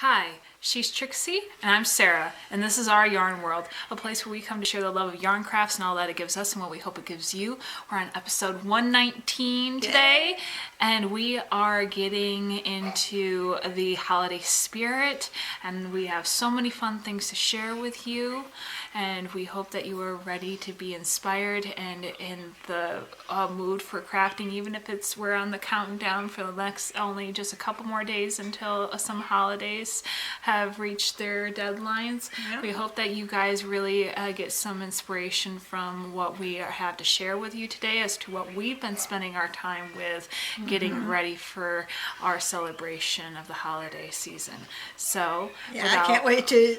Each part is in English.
Hi, she's Trixie, and I'm Sarah, and this is Our Yarn World, a place where we come to share the love of yarn crafts and all that it gives us and what we hope it gives you. We're on episode 119 today, and we are getting into the holiday spirit, and we have so many fun things to share with you, and we hope that you are ready to be inspired and in the mood for crafting, even if we're on the countdown for the next only just a couple more days until some holidays have reached their deadlines. Yep. We hope that you guys really get some inspiration from what we have to share with you today as to what we've been spending our time with getting ready for our celebration of the holiday season. So I can't wait to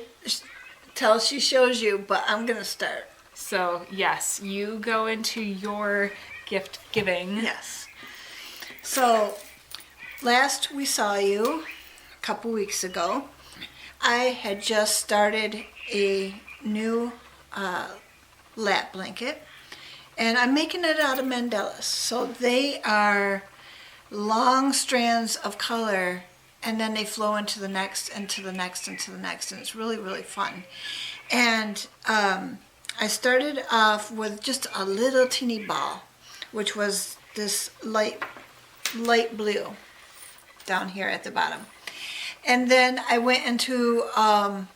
tell she shows you, but I'm gonna start. So yes, you go into your gift giving. Yes. So last we saw you a couple weeks ago, I had just started a new lap blanket, and I'm making it out of mandalas. So they are long strands of color, and then they flow into the next, into the next, into the next, and it's really, really fun. And I started off with just a little teeny ball, which was this light blue down here at the bottom. And then I went into a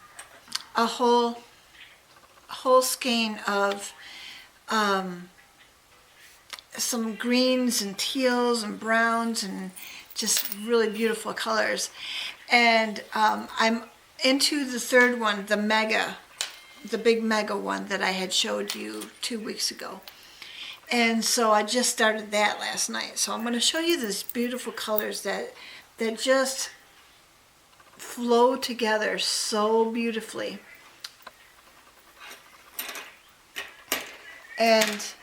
whole skein of some greens and teals and browns and just really beautiful colors. And I'm into the third one, the big mega one that I had showed you 2 weeks ago. And so I just started that last night. So I'm going to show you these beautiful colors that just flow together so beautifully. And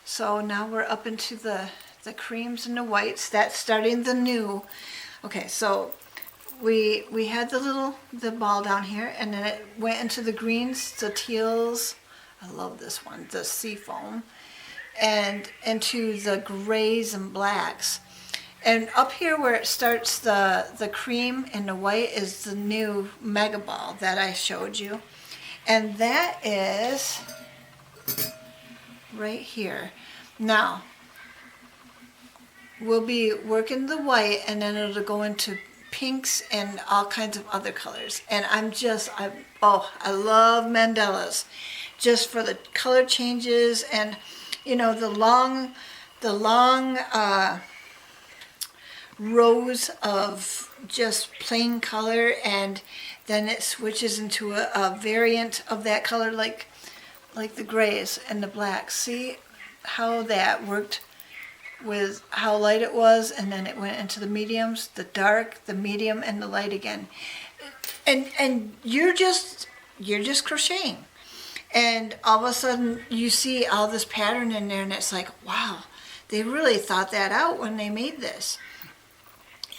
so now we're up into the creams and the whites. That's starting the new. Okay, so we had the ball down here, and then it went into the greens, the teals. I love this one, the sea foam, and into the grays and blacks. And up here where it starts the cream and the white is the new mega ball that I showed you. And that is right here. Now, we'll be working the white, and then it'll go into pinks and all kinds of other colors. And I love mandalas just for the color changes, and you know, the long rows of just plain color, and then it switches into a variant of that color, like the grays and the blacks. See how that worked with how light it was, and then it went into the mediums, the dark, the medium, and the light again. And you're just crocheting, and all of a sudden you see all this pattern in there, and it's like, wow, they really thought that out when they made this.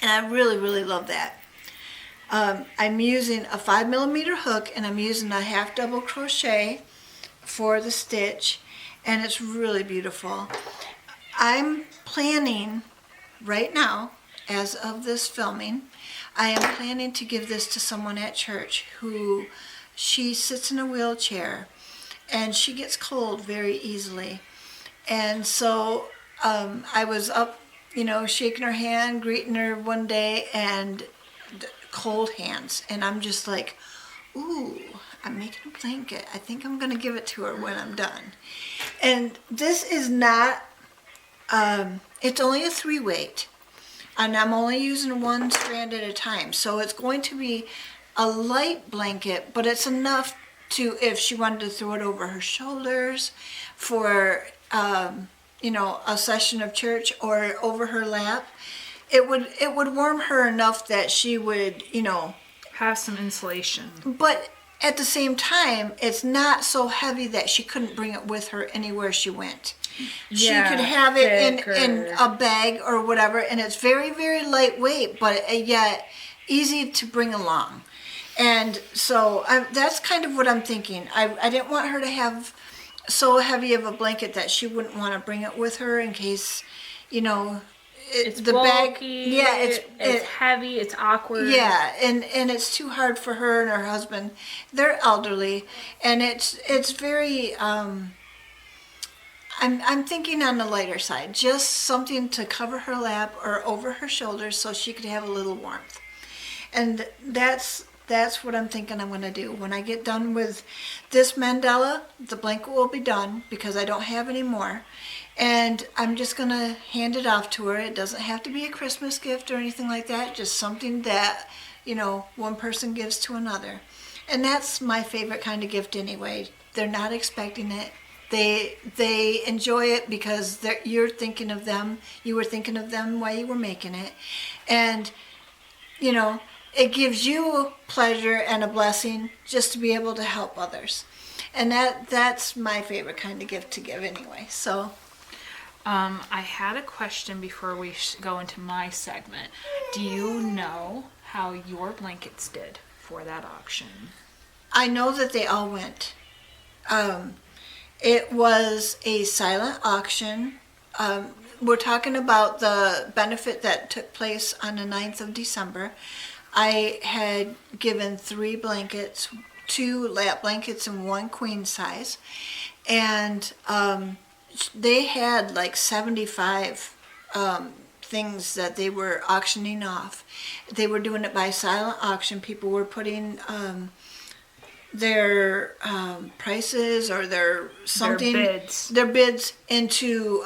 And I really, really love that. I'm using a 5mm hook, and I'm using a half double crochet for the stitch, and it's really beautiful. I'm planning right now, as of this filming, I am planning to give this to someone at church who, she sits in a wheelchair and she gets cold very easily. And so I was up, shaking her hand, greeting her one day, and cold hands. And I'm just like, ooh, I'm making a blanket. I think I'm going to give it to her when I'm done. And this is not, it's only a 3-weight. And I'm only using one strand at a time. So it's going to be a light blanket, but it's enough to, if she wanted to throw it over her shoulders for, a session of church, or over her lap, it would warm her enough that she would, have some insulation. But at the same time, it's not so heavy that she couldn't bring it with her anywhere she went. She could have it in a bag or whatever, and it's very, very lightweight, but yet easy to bring along. And so that's kind of what I'm thinking. I didn't want her to have so heavy of a blanket that she wouldn't want to bring it with her in case, It's the bulky. bag. Yeah, it's heavy. It's awkward. yeah, and it's too hard for her and her husband. They're elderly, and it's very. I'm thinking on the lighter side, just something to cover her lap or over her shoulders so she could have a little warmth. And that's what I'm thinking I'm going to do. When I get done with this mandala, the blanket will be done because I don't have any more. And I'm just going to hand it off to her. It doesn't have to be a Christmas gift or anything like that, just something that, one person gives to another. And that's my favorite kind of gift anyway. They're not expecting it. They enjoy it because you're thinking of them. You were thinking of them while you were making it. And, it gives you pleasure and a blessing just to be able to help others. And that's my favorite kind of gift to give anyway. So I had a question before we go into my segment. Do you know how your blankets did for that auction? I know that they all went. It was a silent auction. We're talking about the benefit that took place on the 9th of December. I had given 3 blankets, 2 lap blankets and 1 queen size. And they had like 75 things that they were auctioning off. They were doing it by silent auction. People were putting their prices or their bids into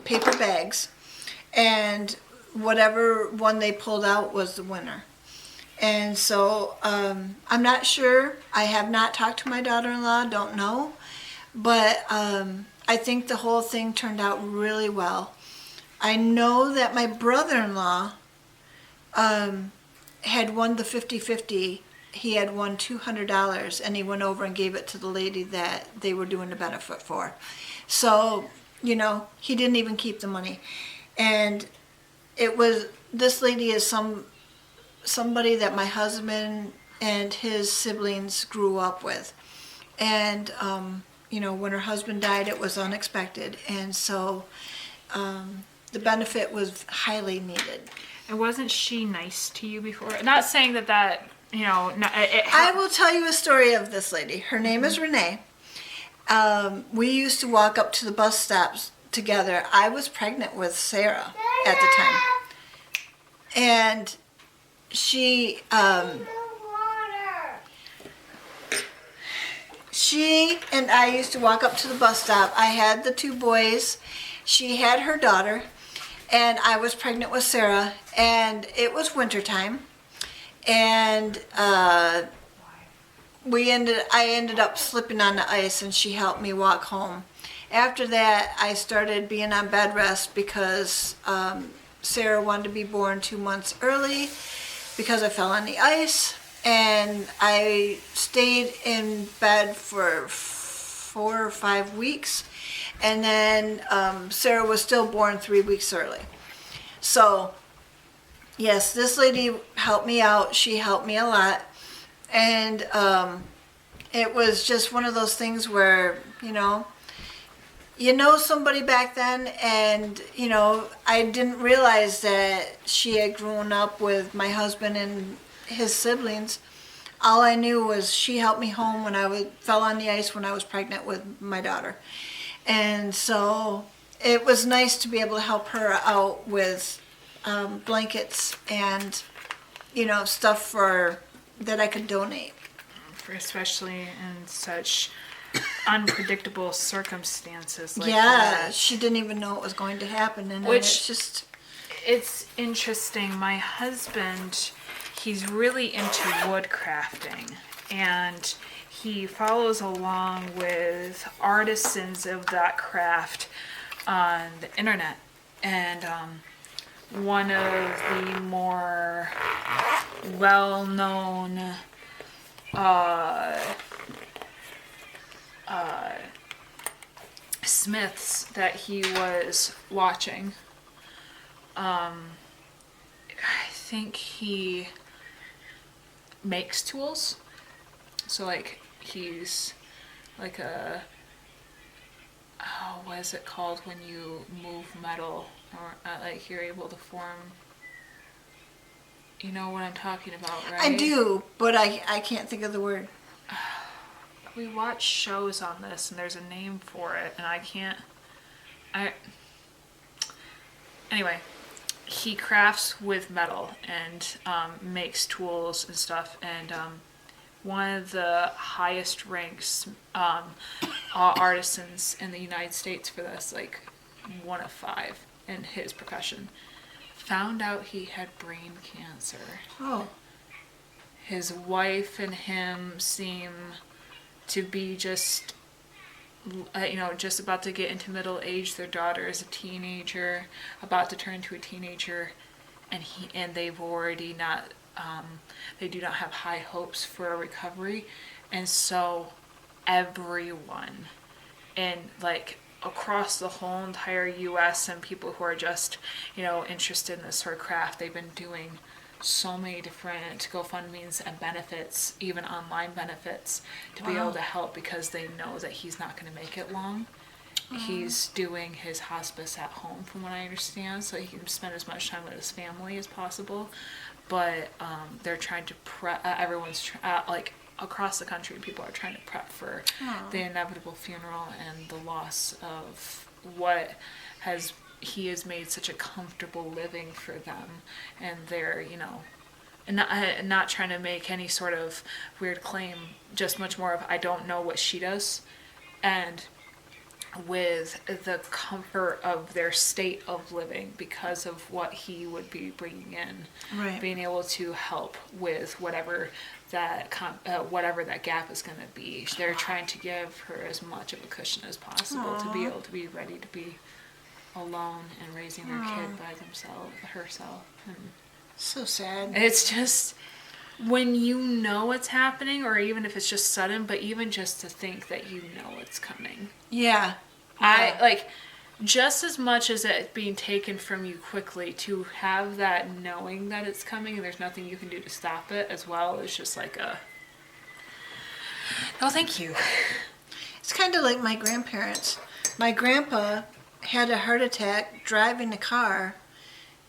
paper bags, and whatever one they pulled out was the winner. And so I'm not sure. I have not talked to my daughter-in-law, don't know, but I think the whole thing turned out really well. I know that my brother-in-law had won the 50-50. He had won $200, and he went over and gave it to the lady that they were doing the benefit for. So, he didn't even keep the money. And this lady is somebody that my husband and his siblings grew up with. And, when her husband died, it was unexpected. And so the benefit was highly needed. And wasn't she nice to you before? Not saying that I will tell you a story of this lady. Her name is Renee. We used to walk up to the bus stops together. I was pregnant with Sarah at the time. And she and I used to walk up to the bus stop. I had the 2 boys. She had her daughter. And I was pregnant with Sarah. And it was wintertime. And I ended up slipping on the ice, and she helped me walk home. After that, I started being on bed rest because Sarah wanted to be born 2 months early because I fell on the ice, and I stayed in bed for 4 or 5 weeks, and then Sarah was still born 3 weeks early. So yes, this lady helped me out. She helped me a lot. And it was just one of those things where, somebody back then, and, I didn't realize that she had grown up with my husband and his siblings. All I knew was she helped me home when I fell on the ice when I was pregnant with my daughter. And so it was nice to be able to help her out with blankets and stuff that I could donate, especially in such unpredictable circumstances like that. that. She didn't even know it was going to happen, and it's interesting. My husband, he's really into wood crafting, and he follows along with artisans of that craft on the internet. And one of the more well-known smiths that he was watching, I think he makes tools. So he's what is it called when you move metal or like you're able to form. You know what I'm talking about, right? I do, but I can't think of the word. We watch shows on this, and there's a name for it, and I can't. Anyway, he crafts with metal and makes tools and stuff, and one of the highest ranks artisans in the United States for this, like one of 5 in his profession, found out he had brain cancer. Oh. His wife and him seem to be just just about to get into middle age. Their daughter is a teenager, about to turn into a teenager, and they've already not they do not have high hopes for a recovery. And so everyone in like across the whole entire US and people who are just interested in this sort of craft, they've been doing so many different GoFundMes and benefits, even online benefits, to be able to help, because they know that he's not going to make it long. He's doing his hospice at home, from what I understand, so he can spend as much time with his family as possible. But they're trying to prep. Everyone's like across the country, people are trying to prep for the inevitable funeral and the loss of what he has made such a comfortable living for them. And they're and not trying to make any sort of weird claim, just much more of, I don't know what she does. And with the comfort of their state of living, because of what he would be bringing in, Right. being able to help with whatever that gap is going to be. They're trying to give her as much of a cushion as possible to be able to be ready to be alone and raising their kid by herself. And So sad. it's just, when you know what's happening, or even if it's just sudden, but even just to think that it's coming. Yeah. I like, just as much as it being taken from you quickly, to have that knowing that it's coming and there's nothing you can do to stop it as well, is just like no thank you. It's kind of like my grandparents. My grandpa had a heart attack driving a car,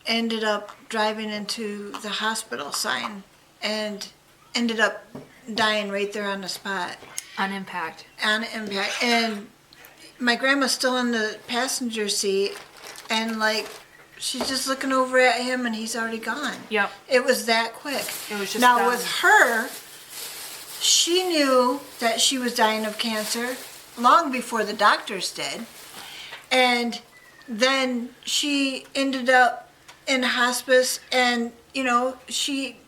ended up driving into the hospital sign, and ended up dying right there on the spot. On impact. On impact. And my grandma's still in the passenger seat, and like, she's just looking over at him, and he's already gone. Yep. It was that quick. It was just now done. with her, she knew that she was dying of cancer long before the doctors did. And then she ended up in hospice, and she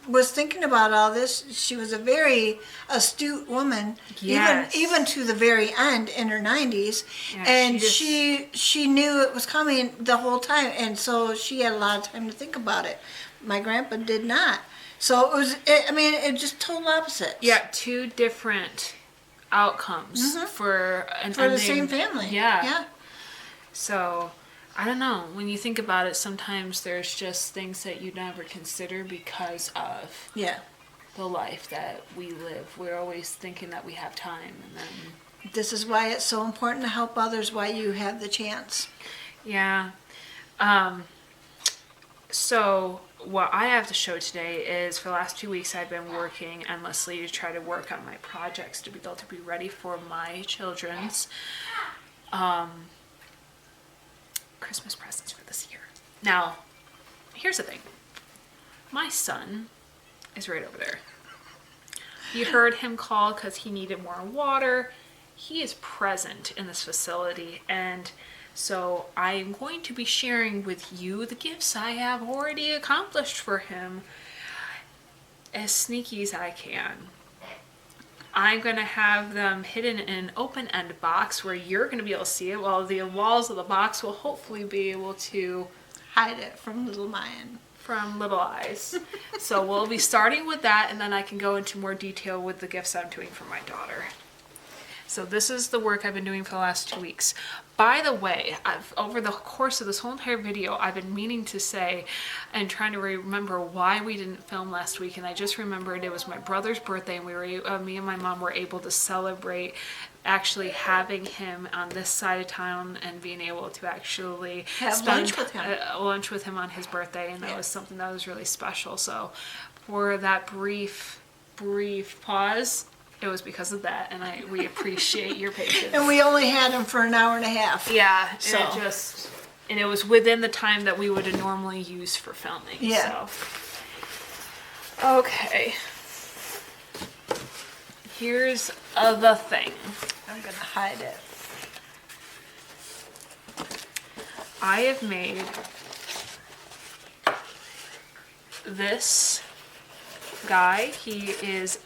was thinking about all this. She was a very astute woman, Yes. even to the very end, in her 90s. Yeah, And she knew it was coming the whole time, and so she had a lot of time to think about it. My grandpa did not. So it just total opposite. Yeah, 2 different outcomes for the same family. Yeah. So, I don't know. When you think about it, sometimes there's just things that you never consider because of the life that we live. We're always thinking that we have time, and then... This is why it's so important to help others while you have the chance. Yeah. So, what I have to show today is, for the last 2 weeks, I've been working endlessly to try to work on my projects to be able to be ready for my children's Christmas presents for this year. Now, here's the thing. My son is right over there. You heard him call because he needed more water. He is present in this facility, and so I am going to be sharing with you the gifts I have already accomplished for him as sneaky as I can. I'm going to have them hidden in an open-end box where you're going to be able to see it, while the walls of the box will hopefully be able to Hide it from little Mayan. from little eyes. So we'll be starting with that, and then I can go into more detail with the gifts I'm doing for my daughter. So this is the work I've been doing for the last 2 weeks. By the way, over the course of this whole entire video, I've been meaning to say and trying to remember why we didn't film last week, and I just remembered it was my brother's birthday, and me and my mom were able to celebrate actually having him on this side of town and being able to actually Have lunch with him. lunch with him on his birthday, and that was something that was really special. So for that brief pause, it was because of that, and we appreciate your patience. And we only had him for an hour and a half. Yeah, So. and it was within the time that we would normally use for filming. Yeah. So. Okay. Here's the thing. I'm gonna hide it. I have made this guy. He is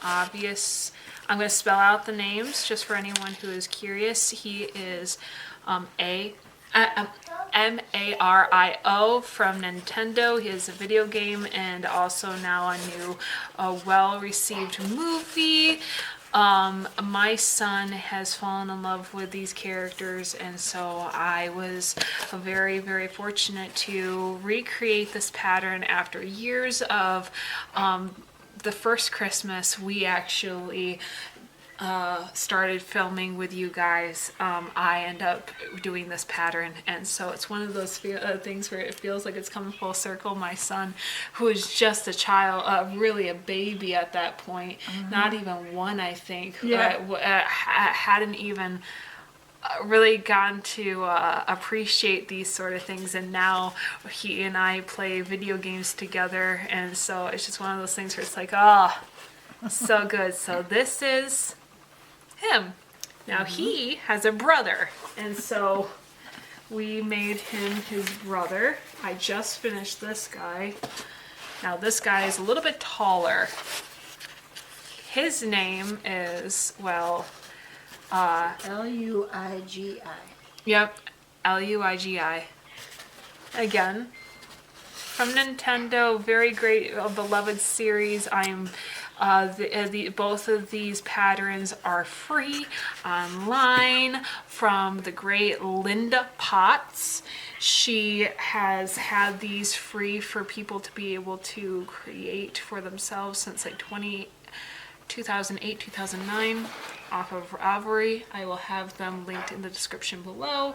obvious. I'm going to spell out the names just for anyone who is curious. He is Mario from Nintendo. He is a video game and also now a new well-received movie. My son has fallen in love with these characters, and so I was very, very fortunate to recreate this pattern after years of the first Christmas we actually started filming with you guys. I end up doing this pattern, and so it's one of those things where it feels like it's coming full circle. My son, who is just a child, really a baby at that point, not even one, I think, hadn't even really gotten to appreciate these sort of things, and now he and I play video games together, and so it's just one of those things where it's like, so good. So this is him. Now he has a brother, and so we made him his brother. I just finished this guy. Now this guy is a little bit taller. His name is, Luigi. Yep, Luigi. Again, from Nintendo, very great, beloved series. Both of these patterns are free online from the great Linda Potts. She has had these free for people to be able to create for themselves since like 2008, 2009 off of Ravelry. I will have them linked in the description below.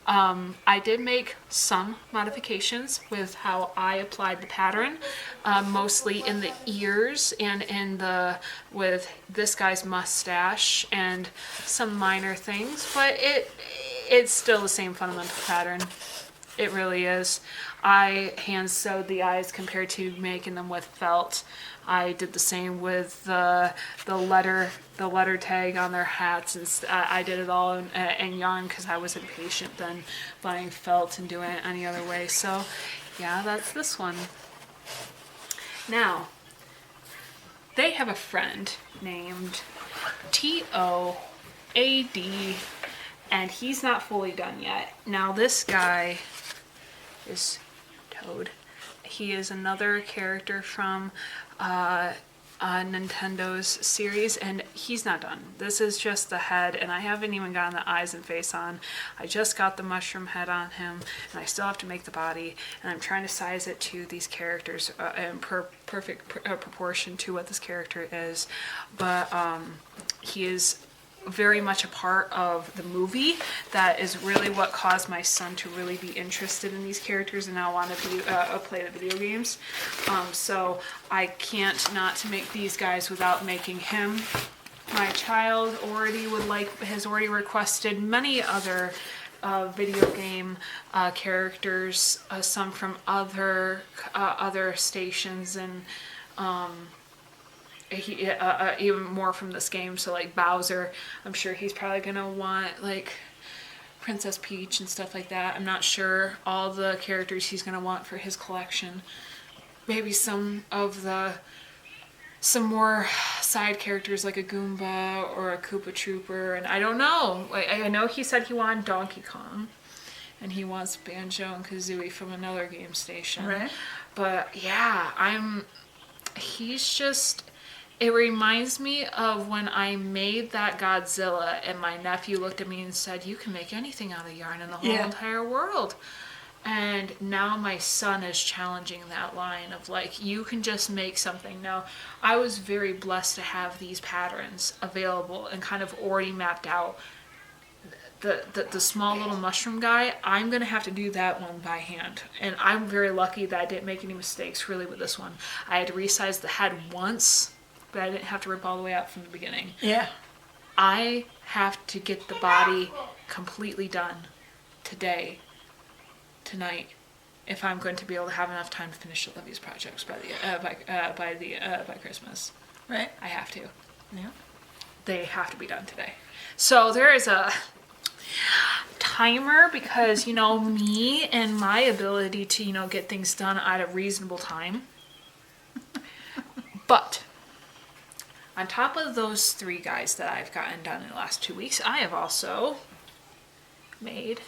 I did make some modifications with how I applied the pattern, mostly in the ears and with this guy's mustache and some minor things, but it's still the same fundamental pattern. It really is. I hand sewed the eyes compared to making them with felt. I did the same with the letter tag on their hats, and I did it all in yarn because I was impatient than buying felt and doing it any other way. So yeah, that's this one. Now, they have a friend named Toad, and he's not fully done yet. Now this guy is Toad. He is another character from Nintendo's series, and he's not done. This is just the head, and I haven't even gotten the eyes and face on. I just got the mushroom head on him, and I still have to make the body, and I'm trying to size it to these characters in perfect proportion to what this character is. But he is very much a part of the movie. That is really what caused my son to really be interested in these characters and now want to be play the video games. So I can't not to make these guys without making him. My child has already requested many other video game characters, some from other stations, and even more from this game. So like Bowser, I'm sure he's probably gonna want like Princess Peach and stuff like that. I'm not sure all the characters he's gonna want for his collection. Maybe some more side characters like a Goomba or a Koopa Trooper, and I don't know. I know he said he wanted Donkey Kong, and he wants Banjo and Kazooie from another game station. Right. But yeah, he's just It reminds me of when I made that Godzilla and my nephew looked at me and said, you can make anything out of yarn in the whole entire world. And now my son is challenging that line of like, you can just make something. Now, I was very blessed to have these patterns available and kind of already mapped out. The small little mushroom guy, I'm going to have to do that one by hand. And I'm very lucky that I didn't make any mistakes really with this one. I had to resize the head once, but I didn't have to rip all the way out from the beginning. Yeah. I have to get the body completely done today, tonight, if I'm going to be able to have enough time to finish Olivia's projects by Christmas. Right. I have to. Yeah. They have to be done today. So there is a timer because, me and my ability to, get things done at a reasonable time. But on top of those 3 guys that I've gotten done in the last 2 weeks, I have also made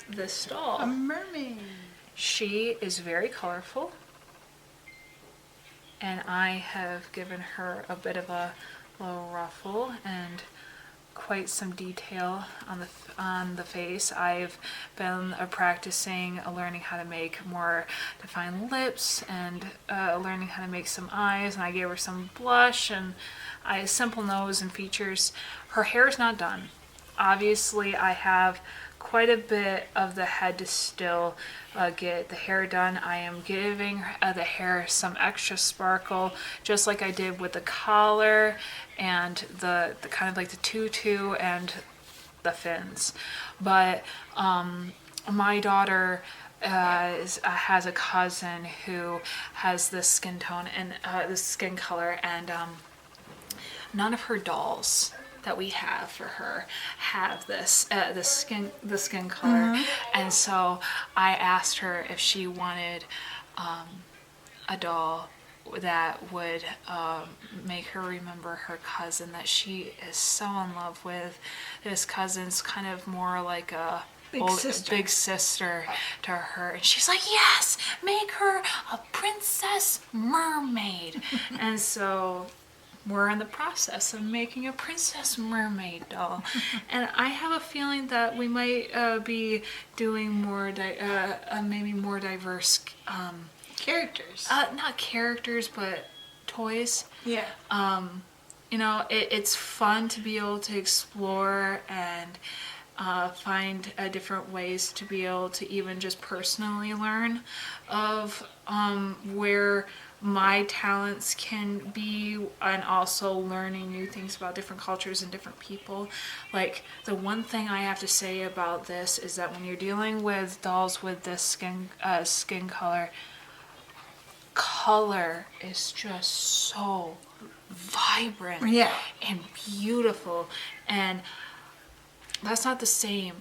this doll. A mermaid. She is very colorful, and I have given her a bit of a little ruffle and quite some detail on the face. I've been practicing learning how to make more defined lips and learning how to make some eyes, and I gave her some blush and a simple nose and features. Her hair is not done. Obviously, I have quite a bit of the head to still get the hair done. I am giving the hair some extra sparkle, just like I did with the collar and the kind of like the tutu and the fins. But my daughter has a cousin who has this skin tone and this skin color, and none of her dolls that we have for her have this the skin color. And so I asked her if she wanted a doll that would make her remember her cousin that she is so in love with. This cousin's kind of more like a big sister to her, and she's like, yes, make her a princess mermaid. And so we're in the process of making a princess mermaid doll. And I have a feeling that we might be doing more maybe more diverse Characters. not characters, but toys. Yeah. It's fun to be able to explore and find different ways to be able to even just personally learn of where my talents can be, and also learning new things about different cultures and different people. Like, the one thing I have to say about this is that when you're dealing with dolls with this skin color is just so vibrant and beautiful, and that's not the same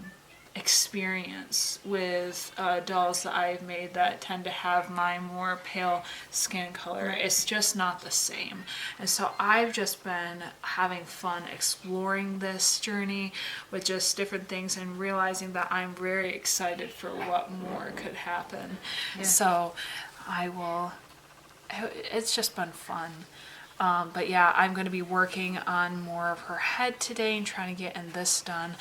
experience with dolls that I've made that tend to have my more pale skin color. It's just not the same. And so I've just been having fun exploring this journey with just different things and realizing that I'm very excited for what more could happen. So it's just been fun. But yeah, I'm going to be working on more of her head today and trying to get this done.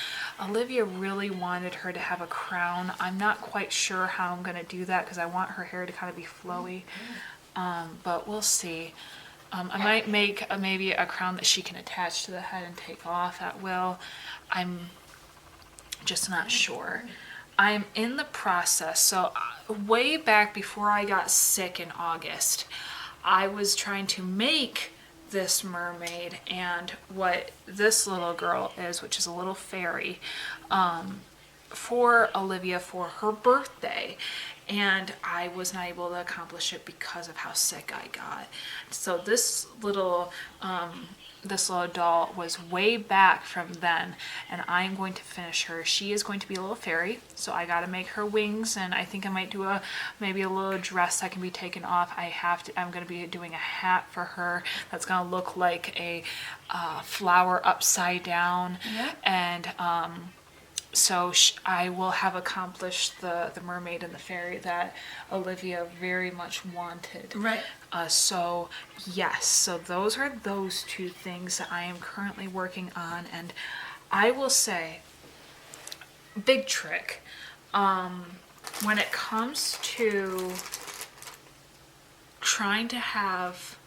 Olivia really wanted her to have a crown. I'm not quite sure how I'm going to do that because I want her hair to kind of be flowy. But we'll see. I might make maybe a crown that she can attach to the head and take off at will. I'm just not sure. I'm in the process. So way back before I got sick in August, I was trying to make this mermaid and what this little girl is, which is a little fairy, for Olivia for her birthday. And I was not able to accomplish it because of how sick I got. So this little doll was way back from then, and I'm going to finish her. She is going to be a little fairy, so I got to make her wings, and I think I might do maybe a little dress that can be taken off. I'm going to be doing a hat for her that's going to look like a flower upside down, and So I will have accomplished the mermaid and the fairy that Olivia very much wanted. Right. So yes, so those are those two things that I am currently working on. And I will say, big trick, when it comes to trying to have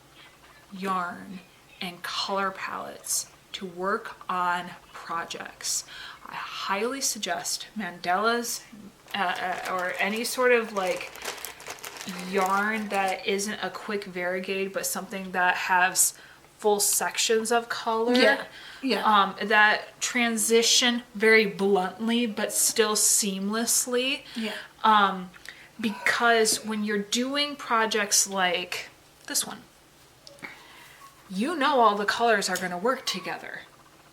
yarn and color palettes to work on projects, I highly suggest mandalas or any sort of like yarn that isn't a quick variegated, but something that has full sections of color. Yeah. That transition very bluntly, but still seamlessly. Yeah. Because when you're doing projects like this one, you know all the colors are going to work together.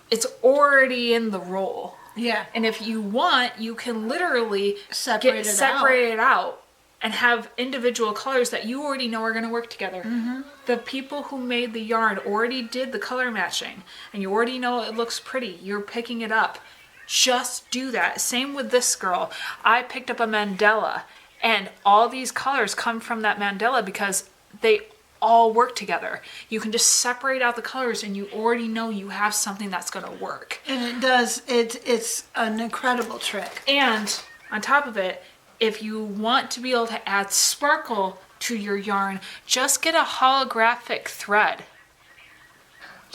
It's already in the roll. Yeah. And if you want, you can literally Separate it out and have individual colors that you already know are going to work together. Mm-hmm. The people who made the yarn already did the color matching, and you already know it looks pretty. You're picking it up. Just do that. Same with this girl. I picked up a mandala, and all these colors come from that mandala because they all work together. You can just separate out the colors and you already know you have something that's going to work. And it does. It's an incredible trick. And on top of it, if you want to be able to add sparkle to your yarn, just get a holographic thread.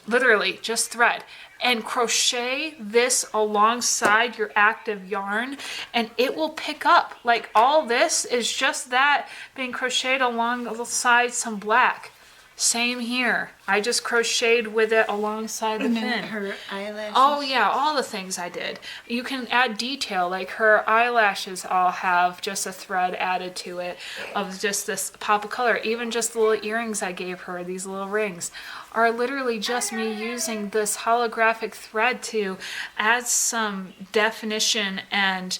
Literally, just thread. And crochet this alongside your active yarn, and it will pick up. Like, all this is just that being crocheted alongside some black. Same here. I just crocheted with it alongside the And fin. then her eyelashes. Oh yeah, all the things I did. You can add detail, like her eyelashes all have just a thread added to it of just this pop of color. Even just the little earrings I gave her, these little rings, are literally just me using this holographic thread to add some definition and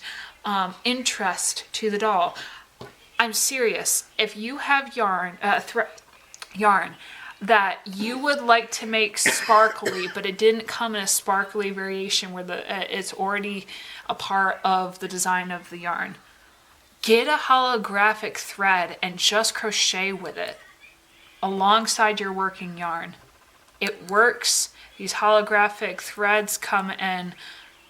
interest to the doll. I'm serious. If you have yarn that you would like to make sparkly, but it didn't come in a sparkly variation where it's already a part of the design of the yarn, get a holographic thread and just crochet with it alongside your working yarn. It works. These holographic threads come in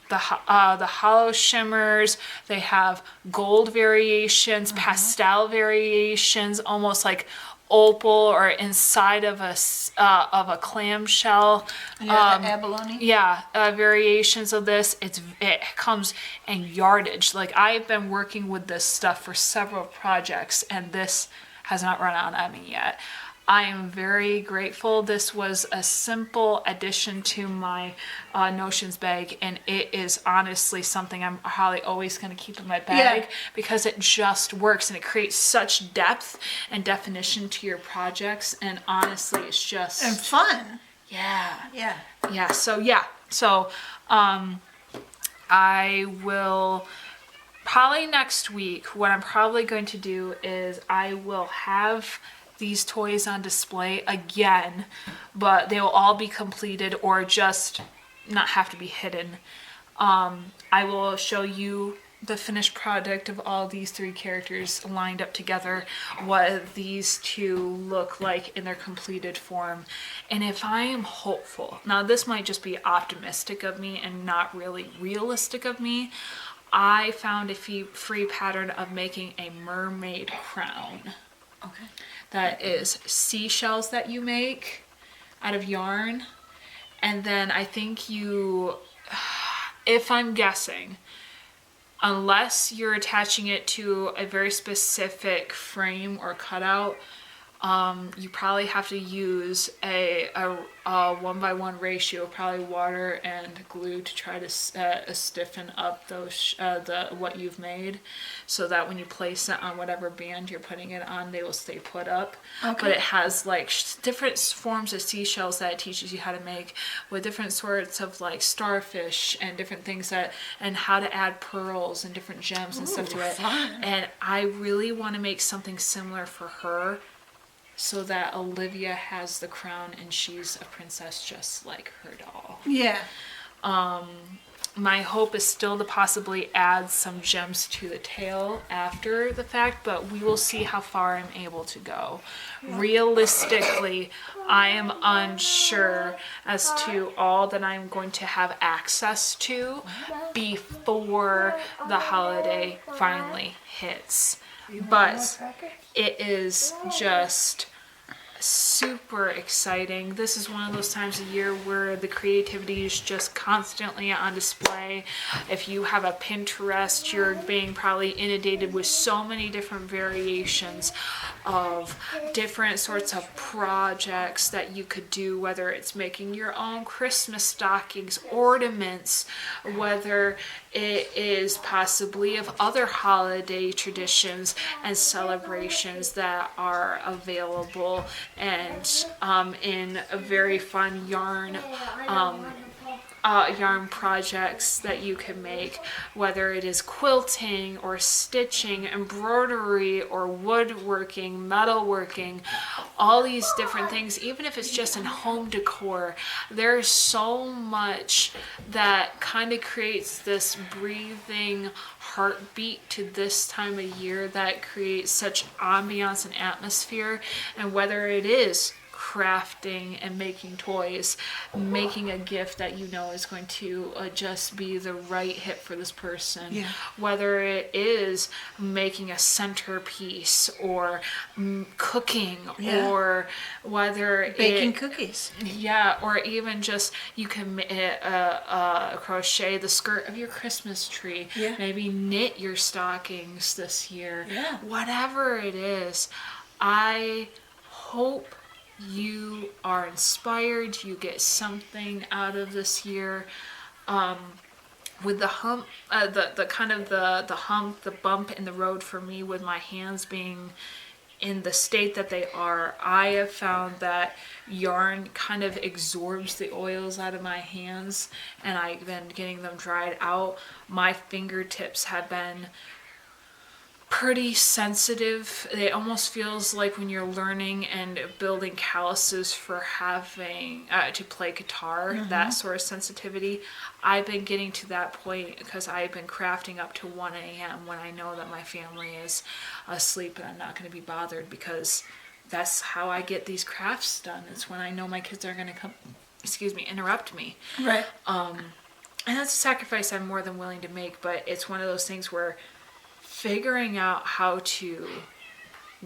the hollow shimmers. They have gold variations, pastel variations, almost like opal or inside of a clamshell. Yeah, the abalone. Yeah, variations of this. It comes in yardage. Like, I've been working with this stuff for several projects, and this has not run out on me yet. I am very grateful. This was a simple addition to my notions bag, and it is honestly something I'm probably always going to keep in my bag because it just works, and it creates such depth and definition to your projects, and honestly, it's just... And fun. Yeah. Yeah. So I will... Probably next week, what I'm probably going to do is I will have these toys on display again, but they will all be completed or just not have to be hidden. I will show you the finished product of all these three characters lined up together, what these two look like in their completed form. And if I am hopeful, now this might just be optimistic of me and not really realistic of me, I found a free pattern of making a mermaid crown. Okay. That is seashells that you make out of yarn. And then I think you, if I'm guessing, unless you're attaching it to a very specific frame or cutout, you probably have to use a 1:1 ratio, probably water and glue, to try to stiffen up those what you've made, so that when you place it on whatever band you're putting it on, they will stay put up. Okay. But it has like different forms of seashells that it teaches you how to make, with different sorts of like starfish and different things and how to add pearls and different gems and stuff to it. Fun. And I really want to make something similar for her, so that Olivia has the crown and she's a princess just like her doll. Yeah. my hope is still to possibly add some gems to the tail after the fact, but we will see how far I'm able to go. Realistically, I am unsure as to all that I'm going to have access to before the holiday finally hits. But it is just super exciting. This is one of those times of year where the creativity is just constantly on display. If you have a Pinterest, you're being probably inundated with so many different variations of different sorts of projects that you could do, whether it's making your own Christmas stockings, ornaments, whether it is possibly of other holiday traditions and celebrations that are available, and in a very fun yarn projects that you can make, whether it is quilting or stitching, embroidery or woodworking, metalworking, all these different things. Even if it's just in home decor, there's so much that kind of creates this breathing heartbeat to this time of year that creates such ambiance and atmosphere. And whether it is crafting and making toys, making a gift that you know is going to just be the right hit for this person, whether it is making a centerpiece or cooking, or whether baking cookies, or even just you can crochet the skirt of your Christmas tree, maybe knit your stockings this year, whatever it is. I hope you are inspired, you get something out of this year. With the hump, the bump in the road for me with my hands being in the state that they are, I have found that yarn kind of absorbs the oils out of my hands, and I've been getting them dried out. My fingertips have been pretty sensitive. It almost feels like when you're learning and building calluses for having to play guitar, that sort of sensitivity. I've been getting to that point because I've been crafting up to 1 a.m. when I know that my family is asleep and I'm not going to be bothered, because that's how I get these crafts done. It's when I know my kids are going to come, interrupt me. Right. And that's a sacrifice I'm more than willing to make, but it's one of those things where figuring out how to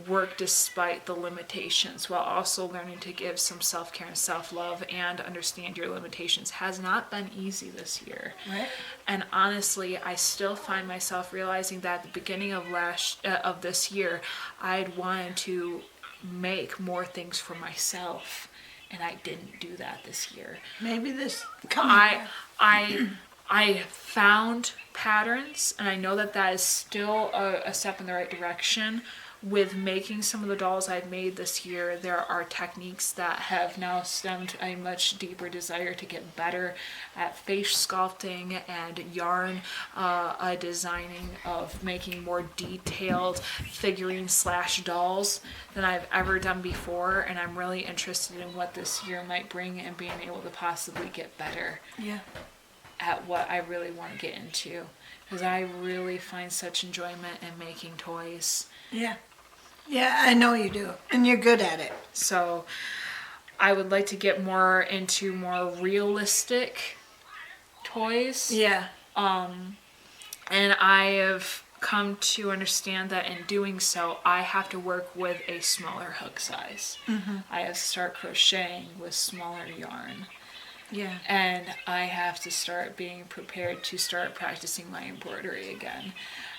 work despite the limitations while also learning to give some self-care and self-love and understand your limitations has not been easy this year. Right. And honestly, I still find myself realizing that at the beginning of this year, I'd wanted to make more things for myself, and I didn't do that this year. Maybe this coming year. I found patterns, and I know that is still a step in the right direction. With making some of the dolls I've made this year, there are techniques that have now stemmed a much deeper desire to get better at face sculpting and yarn designing, of making more detailed figurine/dolls than I've ever done before, and I'm really interested in what this year might bring and being able to possibly get better at what I really want to get into, because I really find such enjoyment in making toys. Yeah, I know you do, and you're good at it. So I would like to get more into more realistic toys. And I have come to understand that in doing so, I have to work with a smaller hook size. I have to start crocheting with smaller yarn. And I have to start being prepared to start practicing my embroidery again.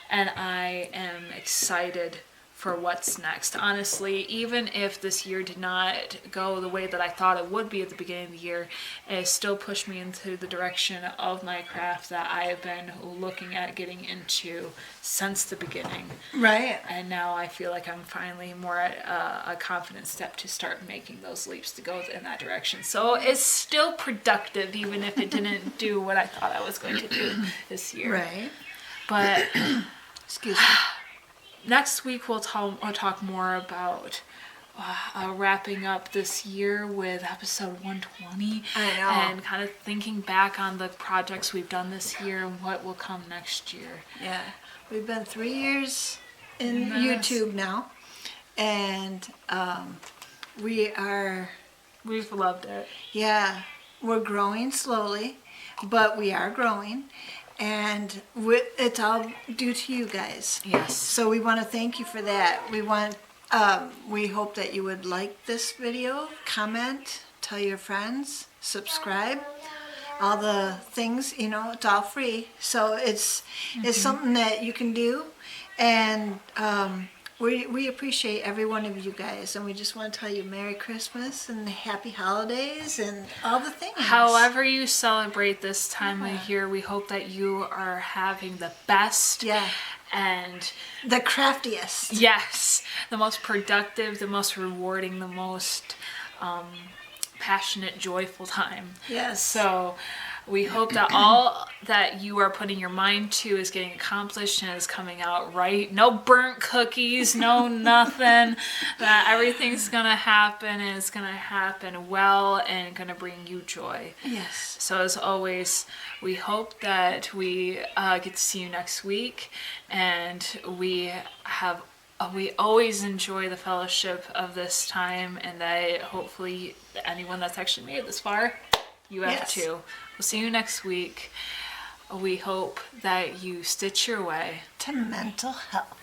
And I am excited for what's next. Honestly, even if this year did not go the way that I thought it would be at the beginning of the year, it still pushed me into the direction of my craft that I have been looking at getting into since the beginning. Right. And now I feel like I'm finally more at a confident step to start making those leaps to go in that direction. So it's still productive, even if it didn't do what I thought I was going to do this year. Right. But excuse me. Next week we'll talk more about wrapping up this year with episode 120. I know. And kind of thinking back on the projects we've done this year and what will come next year. Yeah. We've been 3 years in Yes. YouTube now. And We've loved it. yeah, we're growing slowly, but we are growing. And it's all due to you guys. Yes. So we want to thank you for that. We hope that you would like this video, comment, tell your friends, subscribe, all the things, it's all free. So it's something that you can do. And we appreciate every one of you guys. And we just want to tell you Merry Christmas and Happy Holidays and all the things. However you celebrate this time of year, we hope that you are having the best. Yeah. And The craftiest. yes, the most productive, the most rewarding, the most passionate, joyful time. Yes. So we hope that all that you are putting your mind to is getting accomplished and is coming out right. No burnt cookies, no nothing. That everything's going to happen and it's going to happen well and going to bring you joy. Yes. So as always, we hope that we get to see you next week, and we always enjoy the fellowship of this time, and that hopefully anyone that's actually made it this far, you have Yes. too. We'll see you next week. We hope that you stitch your way To mental health.